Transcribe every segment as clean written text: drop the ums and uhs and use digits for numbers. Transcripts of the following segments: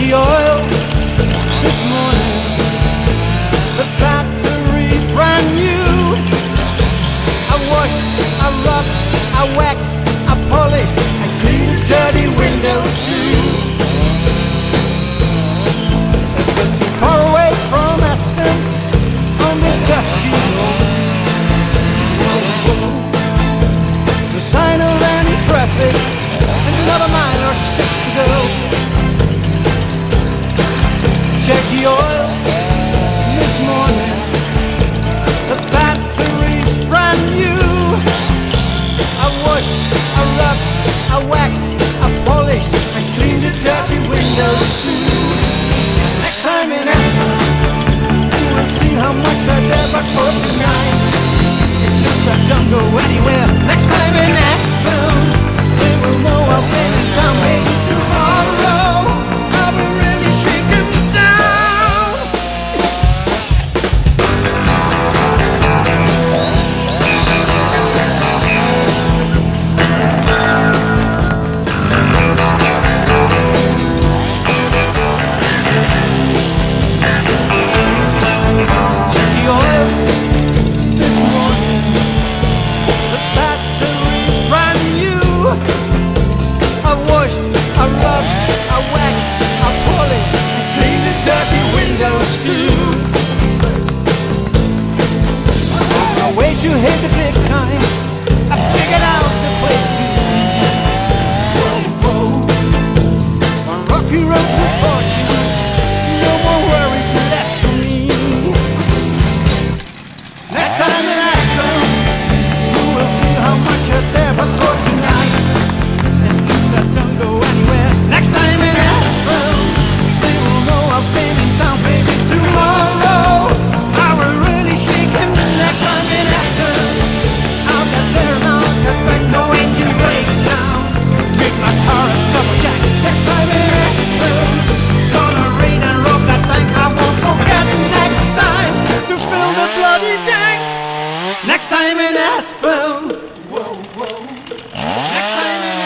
the oil this morning. The battery brand new. I wash, I rub, I wax, I polish, I clean the dirty windows too. But too far away from Aspen on the dusty road. The sign of any traffic, and another mile or 6 to go. Check the oil this morning. The battery's brand new. I wash, I rub, I wax, I polish, I clean the dirty windows too. Next time in Aspen, you will see how much I dare, but for tonight, since I don't go anywhere. Next time in Aspen, they will know I've been in town. Maybe tomorrow I will really shake them down. Check the oil this morning. The battery brand new. I wash, I rub, I wax, I polish, I clean the dirty windows too. On my way to hit the big time, I figured out the place to be. Whoa, whoa. On rocky road to fortune, no more worries left for me. Next time in Aspen, you will see how much you're there, but for tonight, and things that don't go anywhere. Next time in Aspen, they will know I've been in town. Maybe tomorrow I will really shake him. Next time in Aspen, I'll get there and I'll get back. No engine breakdown, make my car a double jack. Next time in Aspen, gonna rain and rob that bank. I won't forget next time to fill the bloody tank. Next time in Aspen. Whoa, whoa. Next time in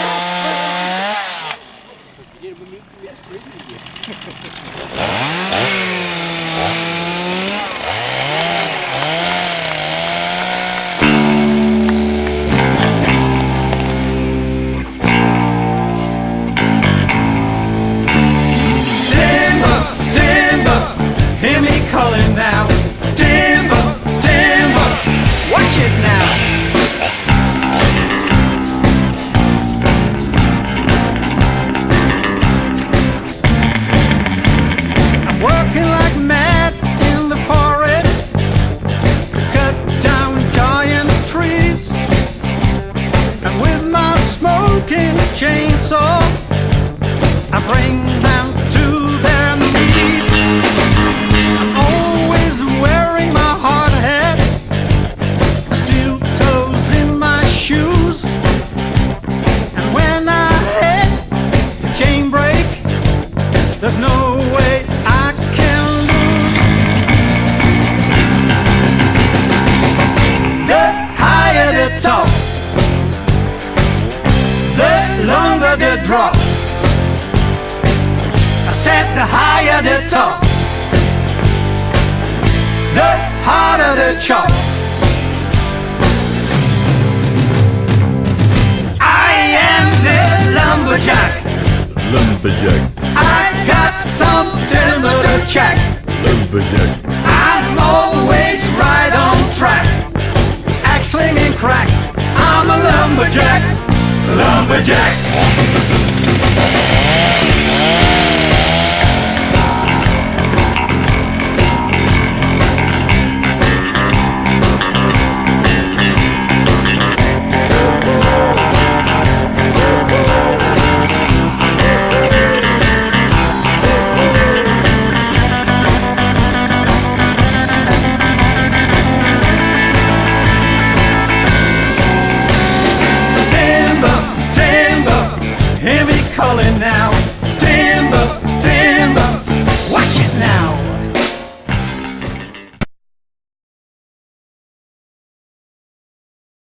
Timber, timber, hear me calling now. Timber, timber, watch it now. I'm working like mad in the forest to cut down giant trees, and with my smoking chainsaw I bring them to their knees. I'm always wearing my hard hat, steel toes in my shoes, and when I hit the chain brake, there's no way I can lose. The higher the top, the longer the drop. I said the higher the top, the harder the chop. I am the lumberjack. Lumberjack, I got some timber to check. lumberjack, I'm always right on track. Axe slinging crack. I'm a lumberjack. Lumberjack.